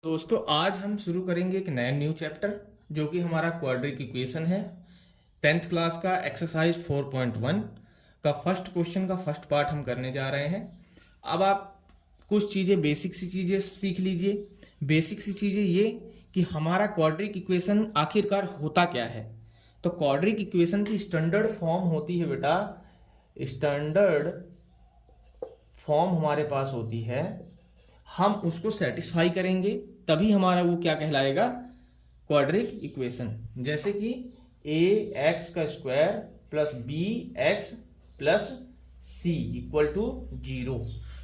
दोस्तों आज हम शुरू करेंगे एक नया न्यू चैप्टर जो कि हमारा क्वाड्रिक इक्वेशन है। 10th क्लास का एक्सरसाइज 4.1 का फर्स्ट क्वेश्चन का फर्स्ट पार्ट हम करने जा रहे हैं। अब आप कुछ चीज़ें बेसिक सी चीज़ें सीख लीजिए। बेसिक सी चीज़ें ये कि हमारा क्वाड्रिक इक्वेशन आखिरकार होता क्या है। तो क्वाड्रिक इक्वेशन की स्टैंडर्ड फॉर्म होती है बेटा, स्टैंडर्ड फॉर्म हमारे पास होती है, हम उसको सेटिस्फाई करेंगे तभी हमारा वो क्या कहलाएगा, क्वाड्रिक इक्वेशन। जैसे कि ए एक्स का square plus B X plus C equal to 0,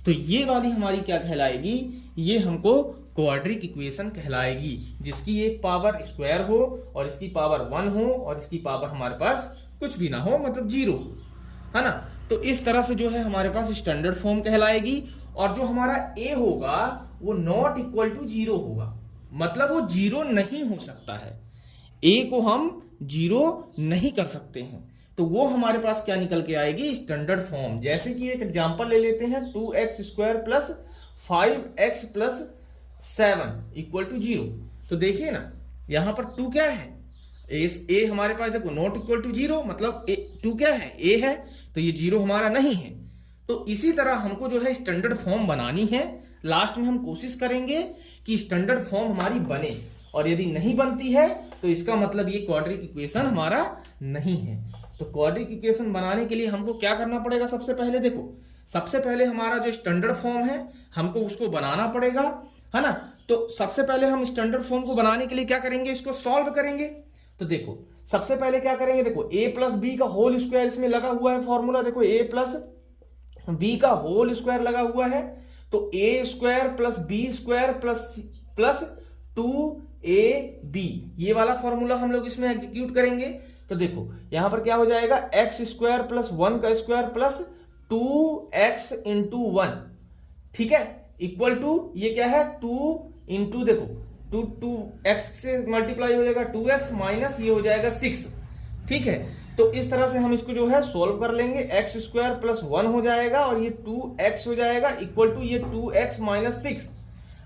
तो ये वाली हमारी क्या कहलाएगी, ये हमको क्वाड्रिक इक्वेशन कहलाएगी, जिसकी एक पावर स्क्वायर हो और इसकी पावर 1 हो और इसकी पावर हमारे पास कुछ भी ना हो, मतलब 0, है ना। तो इस तरह से जो है हमारे पास स्टैंडर्ड फॉर्म कहलाएगी। और जो हमारा ए होगा वो नॉट इक्वल टू 0 होगा, मतलब वो 0 नहीं हो सकता है। ए को हम 0 नहीं कर सकते हैं, तो वो हमारे पास क्या निकल के आएगी, स्टैंडर्ड फॉर्म। जैसे कि एक एग्जांपल ले लेते हैं, 2x square plus 5x plus 7 equal to 0। तो देखिए ना, यहां पर 2 क्या है, ए हमारे पास देखो नॉट इक्वल टू 0, मतलब 2 क्या है, ए है, तो ये 0 हमारा नहीं है। तो इसी तरह हमको जो है स्टैंडर्ड फॉर्म बनानी है। लास्ट में हम कोशिश करेंगे कि स्टैंडर्ड फॉर्म हमारी बने, और यदि नहीं बनती है तो इसका मतलब ये क्वाड्रिक इक्वेशन हमारा नहीं है। तो क्वाड्रिक इक्वेशन बनाने के लिए हमको क्या करना पड़ेगा, सबसे पहले देखो, सबसे पहले हमारा जो स्टैंडर्ड फॉर्म है हमको उसको बनाना पड़ेगा, है ना। तो सबसे पहले हम स्टैंडर्ड फॉर्म को बनाने के लिए क्या करेंगे, इसको सॉल्व करेंगे। तो देखो सबसे पहले क्या करेंगे, देखो ए प्लस बी का होल स्क्वायर इसमें लगा हुआ है फॉर्मूला, देखो ए प्लस बी का होल स्क्वायर लगा हुआ है, तो A square plus B square plus 2ab, ये वाला फॉर्मूला हम लोग इसमें एग्जीक्यूट करेंगे। तो देखो यहां पर क्या हो जाएगा, एक्स स्क्वायर प्लस 1 का स्क्वायर प्लस 2x इंटू 1, ठीक है, इक्वल टू ये क्या है, 2 इंटू देखो 2x से मल्टीप्लाई हो जाएगा 2x माइनस ये हो जाएगा 6, ठीक है। तो इस तरह से हम इसको जो है सोल्व कर लेंगे, एक्स स्क्वायर प्लस 1 हो जाएगा और ये 2x हो जाएगा इक्वल टू ये 2x माइनस 6।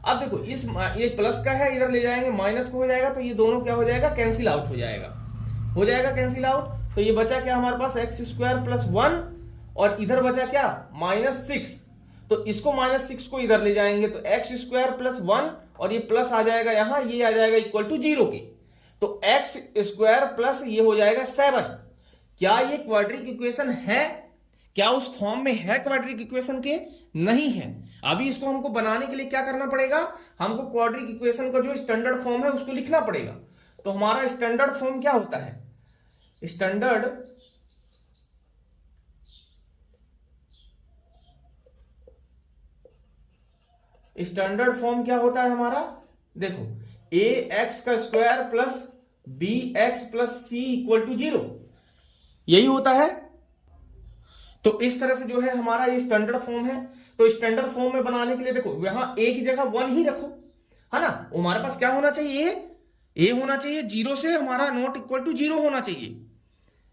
अब देखो इस ये प्लस का है, इधर ले जाएंगे माइनस को हो जाएगा, तो ये दोनों क्या हो जाएगा, कैंसिल आउट हो जाएगा कैंसिल आउट। तो ये बचा क्या हमारे पास, एक्स स्क्वायर प्लस 1 और इधर बचा क्या, माइनस 6। तो इसको माइनस 6 को इधर ले जाएंगे, तो एक्स स्क्वायर प्लस 1 और ये प्लस आ जाएगा यहां, ये आ जाएगा इक्वल टू 0 के, तो एक्स स्क्वायर प्लस ये हो जाएगा 7। क्या ये क्वाड्रिक इक्वेशन है, क्या उस फॉर्म में है क्वाड्रिक इक्वेशन के, नहीं है। अभी इसको हमको बनाने के लिए क्या करना पड़ेगा, हमको क्वाड्रिक इक्वेशन का जो स्टैंडर्ड फॉर्म है उसको लिखना पड़ेगा। तो हमारा स्टैंडर्ड फॉर्म क्या होता है, स्टैंडर्ड फॉर्म क्या होता है हमारा, देखो ए एक्स का square plus B X plus C equal to 0, यही होता है। तो इस तरह से जो है हमारा ये स्टैंडर्ड फॉर्म है। तो स्टैंडर्ड फॉर्म में बनाने के लिए देखो यहां ए की जगह 1 ही रखो, है ना। हमारे पास क्या होना चाहिए, ए होना चाहिए 0 से, हमारा नॉट इक्वल टू 0 होना चाहिए,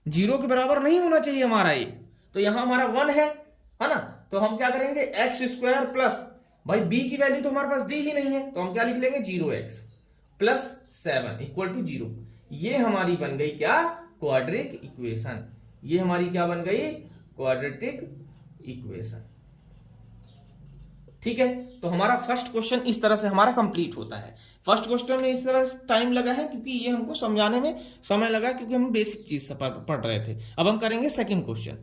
0 के बराबर नहीं होना चाहिए हमारा ए। तो यहां हमारा 1 है ना। तो हम क्या करेंगे, एक्स स्क्वायर प्लस, भाई बी की वैल्यू तो हमारे पास दी ही नहीं है, तो हम क्या लिख लेंगे, 0x प्लस 7 इक्वल टू 0। ये हमारी बन गई क्या, क्वाड्रिक इक्वेशन। ये हमारी क्या बन गई, क्वाड्रेटिक इक्वेशन, ठीक है। तो हमारा फर्स्ट क्वेश्चन इस तरह से हमारा कंप्लीट होता है। फर्स्ट क्वेश्चन में इस तरह टाइम लगा है क्योंकि ये हमको समझाने में समय लगा, क्योंकि हम बेसिक चीज पढ़ रहे थे। अब हम करेंगे सेकंड क्वेश्चन।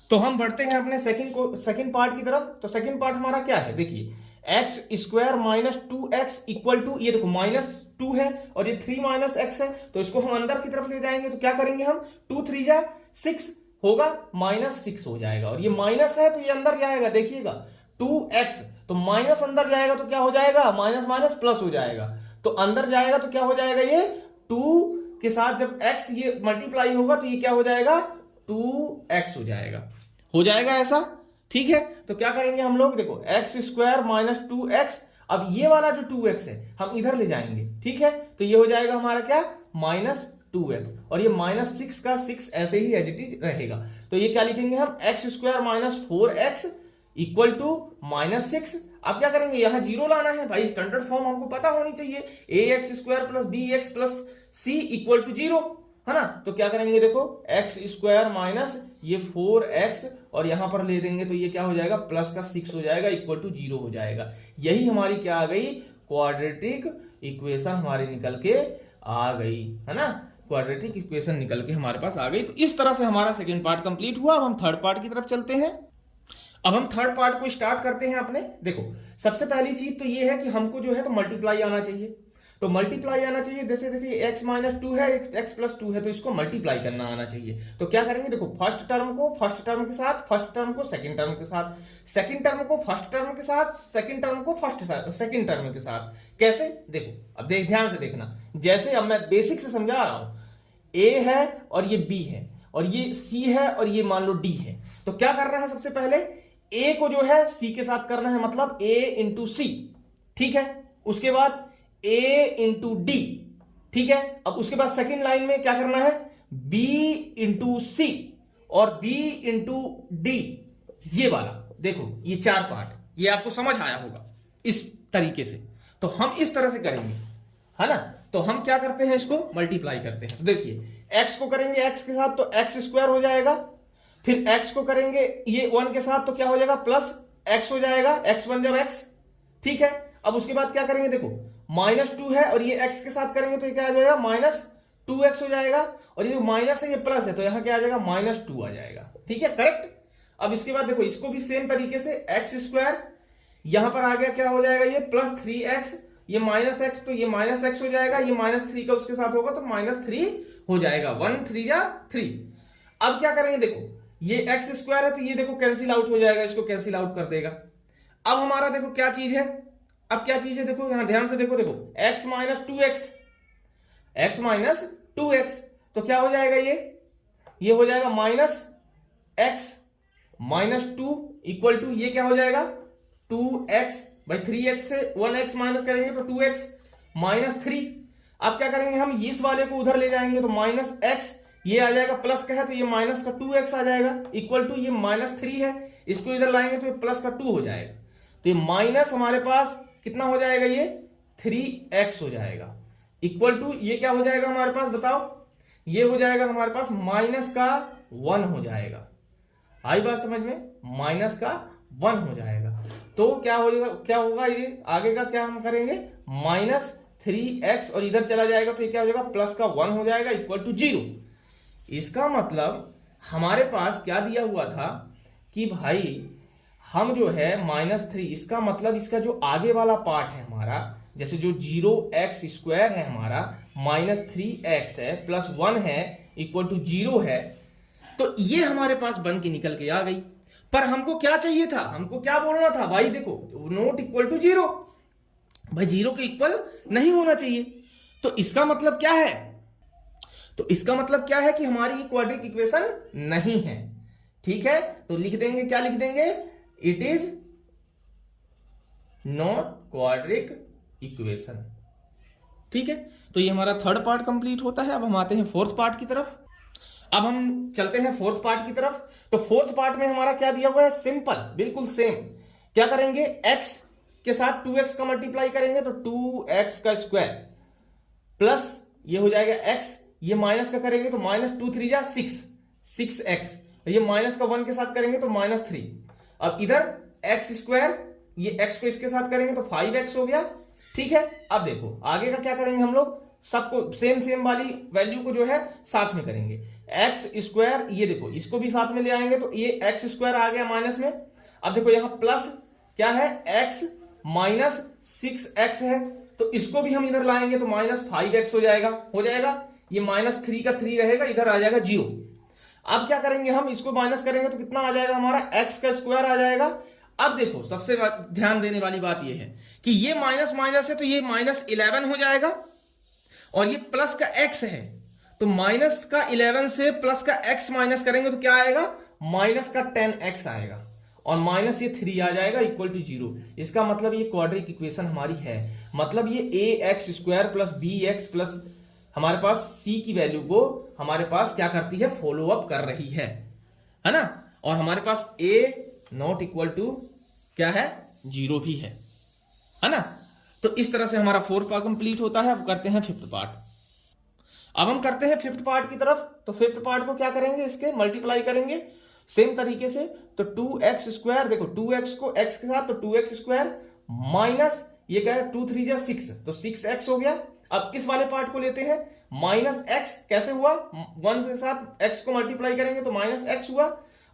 तो हम बढ़ते हैं अपने सेकंड पार्ट की तरफ। तो सेकंड पार्ट हमारा क्या है, देखिए X square minus 2x equal to, ये देखो माइनस 2 है और ये 3 माइनस एक्स है, तो इसको हम अंदर की तरफ ले जाएंगे। तो क्या करेंगे हम, 2 3 जा 6 होगा, माइनस 6 हो जाएगा, और ये माइनस है तो ये अंदर जाएगा, देखिएगा 2x, तो माइनस अंदर जाएगा तो क्या हो जाएगा, माइनस माइनस प्लस हो जाएगा, तो अंदर जाएगा तो क्या हो जाएगा, ये 2 के साथ जब x ये मल्टीप्लाई होगा तो ये क्या हो जाएगा, 2x हो जाएगा ऐसा, ठीक है। तो क्या करेंगे हम लोग, देखो एक्स स्क्वायर माइनस 2x, अब ये वाला जो 2x है हम इधर ले जाएंगे, ठीक है। तो ये हो जाएगा हमारा क्या, माइनस 2x, और ये माइनस 6 का 6 ऐसे ही एज इट इज रहेगा। तो ये क्या लिखेंगे हम, X square minus 4x equal to minus 6। अब क्या करेंगे, यहाँ जीरो लाना है भाई, स्टैंडर्ड फॉर्म हमको पता होनी चाहिए, ax square plus bx plus c equal to zero, है ना। तो क्या करेंगे, देखो एक्स स्क्वायर माइनस ये 4x और यहां पर ले देंगे तो ये क्या हो जाएगा, प्लस का 6 हो जाएगा, इक्वल टू जीरो हो जाएगा। यही हमारी क्या आ गई, क्वाड्रेटिक इक्वेशन हमारी निकल के आ गई, है ना। क्वाड्रेटिक इक्वेशन निकल के हमारे पास आ गई। तो इस तरह से हमारा सेकेंड पार्ट कंप्लीट हुआ। अब हम थर्ड पार्ट की तरफ चलते हैं। अब हम थर्ड पार्ट को स्टार्ट करते हैं अपने। देखो सबसे पहली चीज तो ये है कि हमको जो है तो मल्टीप्लाई आना चाहिए। तो मल्टीप्लाई आना चाहिए, जैसे देखिए x माइनस 2 है, x प्लस 2 है, तो इसको मल्टीप्लाई करना आना चाहिए। तो क्या करेंगे, देखो फर्स्ट टर्म को फर्स्ट टर्म के साथ, फर्स्ट टर्म को सेकंड टर्म के साथ, सेकंड टर्म को फर्स्ट टर्म के साथ, सेकंड टर्म को सेकंड टर्म के साथ। कैसे, देखो अब ध्यान से देखना, जैसे अब मैं बेसिक से समझा रहा हूं, a है और ये b है और ये c है और ये मान लो d है। तो क्या करना है, सबसे पहले a को जो है c के साथ करना है, मतलब a इंटू सी, ठीक है। उसके बाद a इंटू डी, ठीक है। अब उसके बाद सेकेंड लाइन में क्या करना है, b इंटू सी और b इंटू डी, ये वाला। देखो ये चार पार्ट, ये आपको समझ आया होगा इस तरीके से। तो हम इस तरह से करेंगे, है ना। तो हम क्या करते हैं, इसको मल्टीप्लाई करते हैं। तो देखिए x को करेंगे x के साथ तो x स्क्वायर हो जाएगा, फिर x को करेंगे ये 1 के साथ तो क्या हो जाएगा, प्लस x हो जाएगा, x1 जब x, ठीक है। अब उसके बाद क्या करेंगे, देखो -2 है और ये x के साथ करेंगे तो ये क्या आ जाएगा, -2x हो जाएगा, और ये जो माइनस है ये प्लस है तो यहां क्या आ जाएगा, -2 आ जाएगा, ठीक है, करेक्ट। अब इसके बाद देखो इसको भी सेम तरीके से x स्क्वायर, यहां पर आ गया क्या हो जाएगा, ये प्लस 3x, ये -x तो ये -x हो जाएगा, ये -3 का उसके साथ होगा तो -3 हो जाएगा, 1 3 या 3। अब क्या करेंगे, देखो ये x स्क्वायर है तो ये देखो कैंसिल आउट हो जाएगा, इसको कैंसिल आउट कर देगा। अब हमारा देखो क्या चीज है, अब क्या चीज है, देखो यहां ध्यान से देखो, देखो x माइनस 2x, तो क्या हो जाएगा, ये हो जाएगा -x माइनस 2 इक्वल टू ये क्या हो जाएगा 2x, भाई 3x से 1x माइनस करेंगे तो 2x माइनस 3। अब क्या करेंगे, हम इस वाले को उधर ले जाएंगे तो -x, ये आ जाएगा प्लस का है तो ये माइनस का 2x आ जाएगा, इक्वल टू ये -3 है, इसको इधर लाएंगे तो ये प्लस का 2 हो जाएगा। तो ये माइनस हमारे पास कितना हो जाएगा, ये 3x हो जाएगा, इक्वल टू ये क्या हो जाएगा हमारे पास, बताओ, ये हो जाएगा हमारे पास -1 हो जाएगा। आई बात समझ में, -1 हो जाएगा। तो क्या होगा ये आगे का क्या हम करेंगे, -3x और इधर चला जाएगा तो ये क्या हो जाएगा, प्लस का 1 हो जाएगा, इक्वल टू 0। इसका मतलब हमारे पास क्या दिया हुआ था कि भाई हम जो है -3, इसका मतलब इसका जो आगे वाला पार्ट है हमारा, जैसे जो 0x स्क्वायर है हमारा, -3x है प्लस 1 है इक्वल टू 0 है, तो ये हमारे पास बन के निकल के आ गई। पर हमको क्या चाहिए था, हमको क्या बोलना था भाई, देखो नॉट इक्वल टू 0, भाई 0 के इक्वल नहीं होना चाहिए। तो इसका मतलब क्या है, तो इसका मतलब क्या है कि हमारी क्वाड्रेटिक इक्वेशन नहीं है, ठीक है। तो लिख देंगे, क्या लिख देंगे, it is not quadratic equation, ठीक है। तो ये हमारा थर्ड पार्ट कंप्लीट होता है। अब हम आते हैं फोर्थ पार्ट की तरफ। अब हम चलते हैं फोर्थ पार्ट की तरफ। तो फोर्थ पार्ट में हमारा क्या दिया हुआ है, सिंपल, बिल्कुल सेम। क्या करेंगे, x के साथ 2x का मल्टीप्लाई करेंगे तो 2x का स्क्वायर प्लस ये हो जाएगा x, ये माइनस का करेंगे तो -2 3 जा 6x, ये माइनस का 1 के साथ करेंगे तो -3। अब इधर x स्क्वायर, ये x को इसके साथ करेंगे तो 5x हो गया, ठीक है। अब देखो आगे का क्या करेंगे हम लोग, सबको सेम वाली वैल्यू को जो है साथ में करेंगे, एक्स स्क्वायर, ये देखो इसको भी साथ में ले आएंगे तो ये एक्स स्क्वायर आ गया माइनस में। अब देखो यहां प्लस क्या है, x माइनस 6x है, तो इसको भी हम इधर लाएंगे तो -5x हो जाएगा, ये -3 का 3 रहेगा, इधर आ जाएगा 0। अब क्या करेंगे, हम इसको माइनस करेंगे तो कितना आ जाएगा हमारा, x का स्क्वायर आ जाएगा। अब देखो सबसे ध्यान देने वाली बात यह है कि ये माइनस है तो ये -11 हो जाएगा, और ये प्लस का x है तो माइनस का 11 से प्लस का x माइनस करेंगे तो क्या आएगा, -10x आएगा, और माइनस ये 3 आ जाएगा, इक्वल टू 0। इसका मतलब ये क्वाड्रेटिक इक्वेशन हमारी है, मतलब ये ax square plus bx plus हमारे पास c की वैल्यू को हमारे पास क्या करती है, फॉलो अप कर रही है ना। और हमारे पास a नॉट इक्वल टू क्या है, 0 भी है। है ना। तो इस तरह से हमारा फोर्थ पार्ट कंप्लीट होता है। अब करते हैं फिफ्थ पार्ट। अब हम करते हैं फिफ्थ पार्ट की तरफ। तो फिफ्थ पार्ट को क्या करेंगे, इसके मल्टीप्लाई करेंगे सेम तरीके से। तो 2x², देखो 2x को x के साथ, तो 2x² माइनस ये क्या है 2 3 6, तो 6x हो गया। अब इस वाले पार्ट को लेते हैं, माइनस x कैसे हुआ, 1 के साथ x को मल्टीप्लाई करेंगे तो माइनस x हुआ।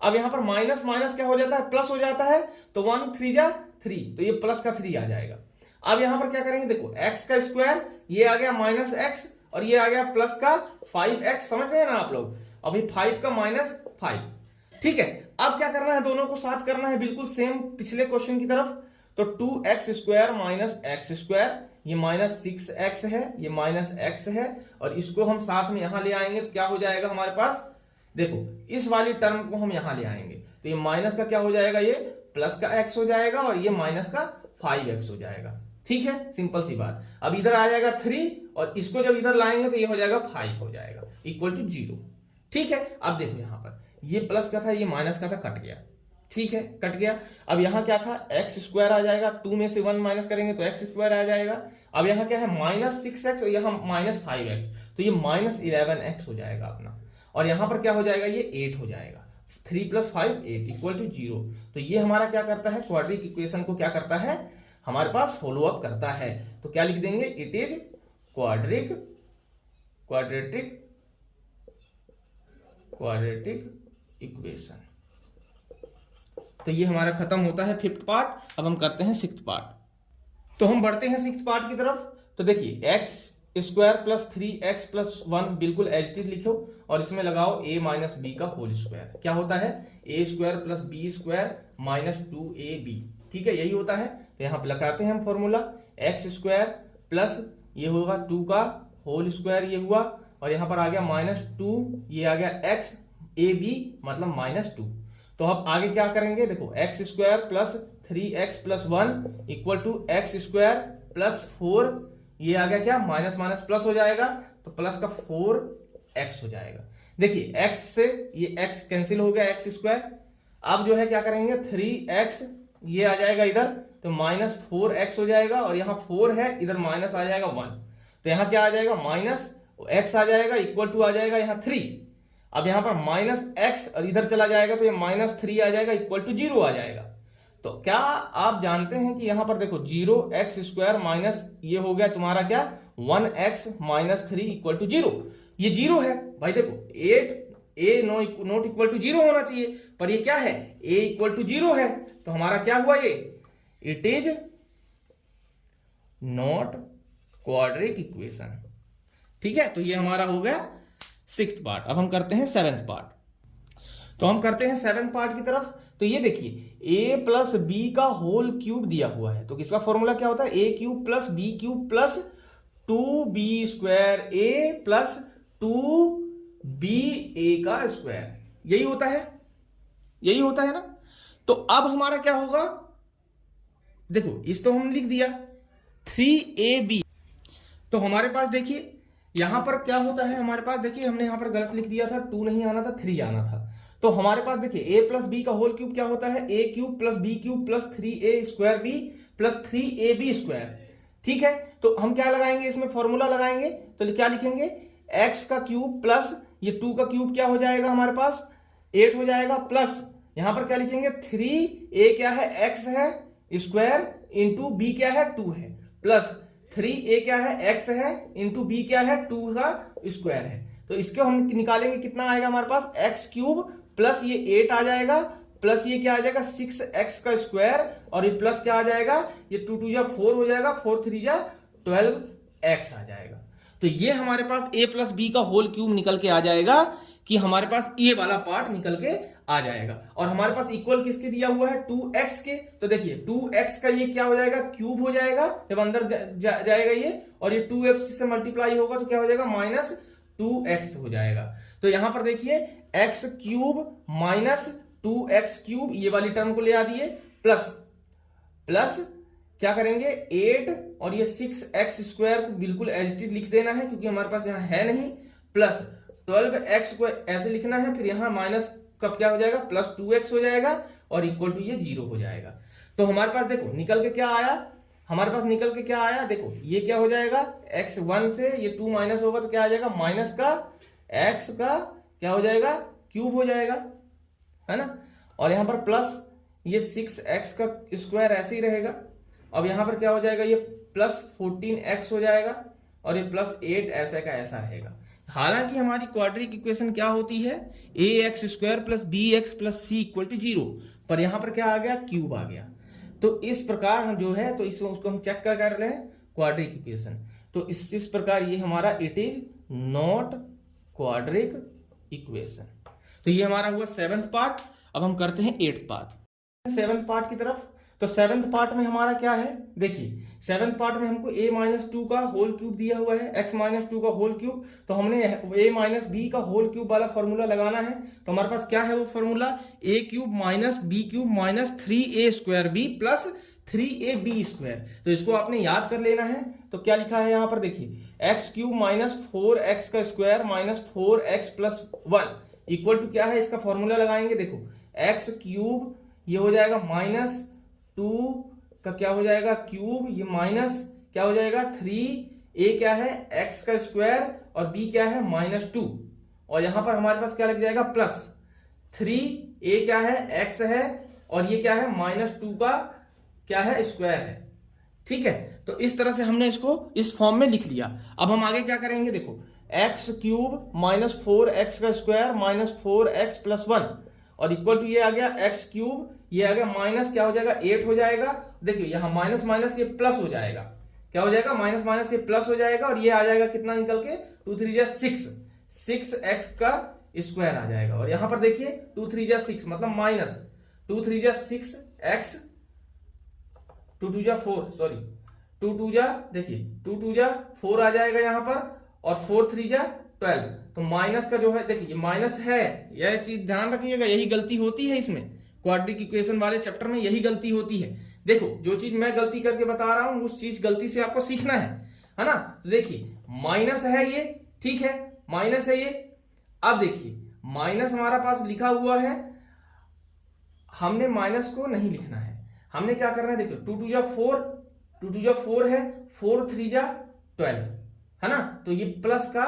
अब यहां पर माइनस माइनस क्या हो जाता है, प्लस हो जाता है, तो 1 3 3, तो ये प्लस का 3 आ जाएगा। अब यहां पर क्या करेंगे, देखो x का स्क्वायर, ये आ गया माइनस x, और ये आ गया प्लस का 5x, समझ रहे हैं ना आप लोग। अभी 5 का माइनस 5, ठीक है। अब क्या करना है, दोनों को साथ करना है, बिल्कुल सेम पिछले क्वेश्चन की तरफ। तो 2x² माइनस x², ये माइनस 6x है, ये माइनस x है, और इसको हम साथ में यहां ले आएंगे तो क्या हो जाएगा हमारे पास, देखो इस वाली टर्म को हम यहां ले आएंगे तो ये माइनस का क्या हो जाएगा, ये प्लस का x हो जाएगा, और ये माइनस का 5x हो जाएगा। ठीक है, सिंपल सी बात। अब इधर आ जाएगा 3, और इसको जब इधर लाएंगे तो ये हो जाएगा 5 हो जाएगा, इक्वल टू 0। ठीक है, अब देखो यहां पर ये प्लस का था, ये माइनस का था, कट गया। ठीक है, कट गया। अब यहां क्या था, x² आ जाएगा, 2 में से 1 माइनस करेंगे तो x² आ जाएगा। अब यहां क्या है, माइनस 6x, और यहां माइनस 5x, तो ये माइनस 11x हो जाएगा अपना। और यहां पर क्या हो जाएगा, ये 8 हो जाएगा। 3 + 5 8 इक्वल टू 0। तो ये हमारा क्या करता है, क्वाड्रिक इक्वेशन को क्या करता है, हमारे पास फॉलो अप करता है। तो क्या लिख देंगे, इट इज क्वाड्रेटिक इक्वेशन। तो ये हमारा खत्म होता है फिफ्थ पार्ट। अब हम करते हैं सिक्स्थ पार्ट। तो हम बढ़ते हैं सिक्स्थ पार्ट की तरफ। तो देखिए x² + 3x + 1 बिल्कुल एज इट इज लिखो, और इसमें लगाओ a - b का होल स्क्वायर। क्या होता है, a² + b² - 2ab। ठीक है, यही होता है। तो यहां पर लगाते हैं हम फॉर्मूला, x² प्लस ये होगा 2 का होल स्क्वायर, ये हुआ, और यहां पर आ गया -2, ये आ गया x, ab मतलब -2। तो अब आगे क्या करेंगे, देखो x² + 3x + 1 equal to x² + 4, ये आ गया क्या, माइनस माइनस प्लस हो जाएगा, तो प्लस का 4x हो जाएगा। देखिए x से ये x कैंसिल हो गया, x²। अब जो है क्या करेंगे, 3x ये आ जाएगा इधर, तो -4x हो जाएगा, और यहाँ 4 है, इधर माइनस आ जाएगा 1, तो यहाँ क्या आ जाएगा, माइनस x आ जाएगा, इक्वल टू आ जाएगा यहाँ 3। अब यहां पर -x और इधर चला जाएगा तो ये -3 आ जाएगा, इक्वल टू 0 आ जाएगा। तो क्या आप जानते हैं कि यहां पर देखो 0x² माइनस ये हो गया तुम्हारा क्या, 1x - 3 इक्वल टू 0। ये 0 है भाई, देखो 8 a नॉट इक्वल टू 0 होना चाहिए, पर ये क्या है, a इक्वल टू 0 है। तो हमारा क्या हुआ, ये it is not quadric equation. ठीक है, तो ये हमारा हो गया सिक्स्थ पार्ट। अब हम करते हैं सेवेंथ पार्ट। तो हम करते हैं सेवेंथ पार्ट की तरफ। तो ये देखिए a + b का होल क्यूब दिया हुआ है, तो इसका फॉर्मूला क्या होता है, a³ + b³ + 2b² a + 2ba का स्क्वायर, यही होता है, यही होता है ना। तो अब हमारा क्या होगा, देखो इस तो हम लिख दिया 3ab। तो हमारे पास देखिए यहां पर क्या होता है, हमारे पास देखिए हमने यहां पर गलत लिख दिया था, 2 नहीं आना था, 3 आना था। तो हमारे पास देखिए a + b का होल क्यूब क्या होता है, a³ + b³ + 3a² b + 3ab²। ठीक है, तो हम क्या लगाएंगे, इसमें फॉर्मूला लगाएंगे, तो क्या लिखेंगे, x का क्यूब प्लस ये 2 का क्यूब क्या हो जाएगा हमारे पास 8 हो जाएगा, प्लस यहां पर क्या लिखेंगे, 3a क्या है, x है स्क्वायर, इंटू b क्या है 2 है, प्लस 3a क्या है, x है, इंटू b क्या है 2 का स्क्वायर है। तो इसको हम निकालेंगे, कितना आएगा हमारे पास, x³ प्लस ये 8 आ जाएगा, प्लस ये क्या आ जाएगा 6x का स्क्वायर, और ये प्लस क्या आ जाएगा, ये 2 2 4 हो जाएगा, 4 3 12x आ जाएगा। तो ये हमारे पास a + b का होल क्यूब निकल के आ जाएगा, कि हमारे पास ये वाला पार्ट निकल के आ जाएगा। और हमारे पास इक्वल किसके दिया हुआ है, 2x के। तो देखिए 2x का ये क्या हो जाएगा, क्यूब हो जाएगा जब अंदर जाएगा ये, और ये 2x से मल्टीप्लाई होगा तो क्या हो जाएगा, -2x हो जाएगा। तो यहां पर देखिए x³ - 2x³ ये वाली टर्म को ले आ दिए, प्लस क्या करेंगे 8 और ये 6x² को बिल्कुल एज इट इज लिख देना है, क्योंकि हमारे पास यहाँ है नहीं, प्लस 12x को ऐसे लिखना है, फिर यहाँ माइनस कब क्या हो जाएगा, +2x हो जाएगा, और इक्वल टू ये 0 हो जाएगा। तो हमारे पास देखो निकल के क्या आया, हमारे पास निकल के क्या आया, देखो ये क्या हो जाएगा, x1 से ये 2 माइनस होगा तो क्या आ जाएगा, माइनस का x का क्या हो जाएगा, क्यूब हो जाएगा, है ना। और यहाँ पर प्लस ये 6x का स्क्वायर ऐसे ही रहेगा। अब यहाँ पर क्या हो जाएगा, ये प्लस 14x हो जाएगा और ये प्लस 8 ऐसे का ऐसा रहेगा। हालांकि हमारी क्वाड्रिक इक्वेशन क्या होती है, ax square plus bx plus c equal to 0, पर यहाँ पर क्या आ गया, क्यूब आ गया। तो इस प्रकार हम जो है, तो उसको हम चेक कर रहे हैं क्वाड्रिक इक्वेशन। तो इस प्रकार ये हमारा it is not quadric equation. तो ये हमारा हुआ 7th पार्ट। अब हम करते हैं 8th पार्ट, 7th पार्ट की तरफ। तो 7th पार्ट में हमारा क्या है, देखिए 7th पार्ट में हमको a-2 का होल क्यूब दिया हुआ है, x-2 का होल क्यूब। तो हमने a-b का होल क्यूब वाला फॉर्मूला लगाना है। तो हमारे पास क्या है वो formula, a cube minus b cube minus 3a square b plus 3ab square. तो इसको आपने याद कर लेना है। तो क्या लिखा है यहाँ पर, देखिए x क्यूब माइनस 4x का square minus 4x plus 1 equal to क्या है, इसका फॉर्मूला लगाएंगे। देखो x क्यूब ये हो जाएगा माइनस 2 का क्या हो जाएगा क्यूब, ये माइनस क्या हो जाएगा 3a क्या है x का स्क्वायर और b क्या है -2, और यहां पर हमारे पास क्या लग जाएगा प्लस 3a क्या है x है और ये क्या है -2 का क्या है स्क्वायर है। ठीक है, तो इस तरह से हमने इसको इस फॉर्म में लिख लिया। अब हम आगे क्या करेंगे, देखो x क्यूब माइनस 4x का स्क्वायर माइनस 4x प्लस 1 और इक्वल टू ये आ गया x क्यूब, ये आ गया माइनस क्या हो जाएगा 8 हो जाएगा। देखिए यहाँ माइनस माइनस ये प्लस हो जाएगा, क्या हो जाएगा माइनस माइनस ये प्लस हो जाएगा और ये आ जाएगा कितना निकल के 2 3 जा 6x का स्क्वायर आ जाएगा। और यहाँ पर देखिए 2 3 जा 6 मतलब माइनस 2 3 जा 6x 2 2 जा 4 सॉरी 2 2 जा देखिए 2 2 जा 4 आ जाएगा यहाँ पर और 4 3 जा 12। तो माइनस का जो है देखिए माइनस है, यह चीज ध्यान रखिएगा, यही गलती होती है इसमें क्वाड्रिक इक्वेशन वाले चैप्टर में, यही गलती होती है। देखो जो चीज मैं गलती करके बता रहा हूं उस चीज गलती से आपको सीखना है ना। तो देखिए माइनस है ये, ठीक है माइनस है ये। अब देखिए माइनस हमारा पास लिखा हुआ है, हमने माइनस को नहीं लिखना है, हमने क्या करना है, देखो 2 2 जा 4 2 2 जा 4 है, 4 3 जा 12 है ना। तो ये प्लस का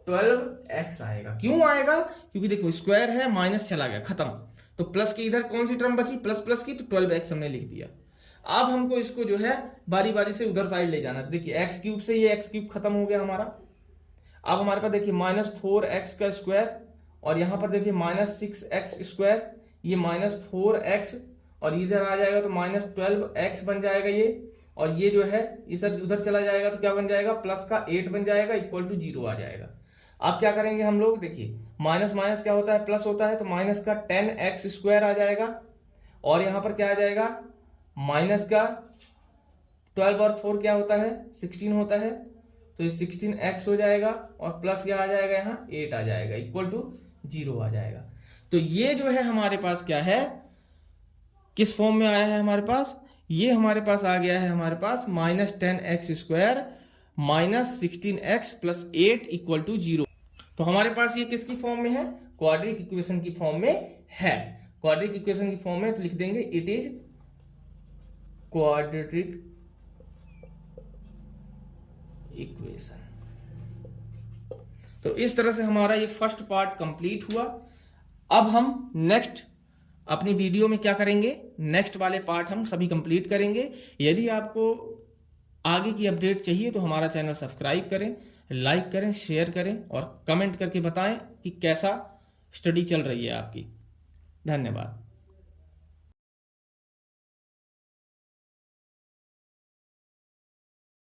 12x आएगा। क्यों आएगा, क्योंकि देखो स्क्वायर है माइनस चला गया खत्म, तो प्लस की इधर कौन सी टर्म बची प्लस प्लस की, तो 12x हमने लिख दिया। अब हमको इसको जो है बारी बारी से उधर साइड ले जाना। देखिए x क्यूब से ये x क्यूब खत्म हो गया हमारा। अब हमारे पास देखिए माइनस 4x का स्क्वायर और यहाँ पर देखिए माइनस 6x स्क्वायर, ये माइनस 4x और इधर आ जाएगा तो माइनस 12x बन जाएगा ये, और ये जो है इधर उधर चला जाएगा तो क्या बन जाएगा प्लस का 8 बन जाएगा इक्वल टू 0 आ जाएगा। अब क्या करेंगे हम लोग, देखिए माइनस माइनस क्या होता है प्लस होता है, तो माइनस का 10x स्क्वायर आ जाएगा और यहाँ पर क्या आ जाएगा माइनस का 12 और 4 क्या होता है 16 होता है, तो ये 16x हो जाएगा और प्लस क्या आ जाएगा यहाँ 8 आ जाएगा इक्वल टू 0 आ जाएगा। तो ये जो है हमारे पास क्या है, किस फॉर्म में आया है हमारे पास, ये हमारे पास आ गया है हमारे पास minus 10x square minus 16x plus 8 equal to 0। तो हमारे पास ये किसकी फॉर्म में है, क्वाड्रिक इक्वेशन की फॉर्म में है। क्वाड्रिक इक्वेशन की फॉर्म में तो लिख देंगे इट इज क्वाड्रिक इक्वेशन। तो इस तरह से हमारा ये फर्स्ट पार्ट कंप्लीट हुआ। अब हम नेक्स्ट अपनी वीडियो में क्या करेंगे, नेक्स्ट वाले पार्ट हम सभी कंप्लीट करेंगे। यदि आपको आगे की अपडेट चाहिए तो हमारा चैनल सब्सक्राइब करें, लाइक करें, शेयर करें और कमेंट करके बताएं कि कैसा स्टडी चल रही है आपकी। धन्यवाद।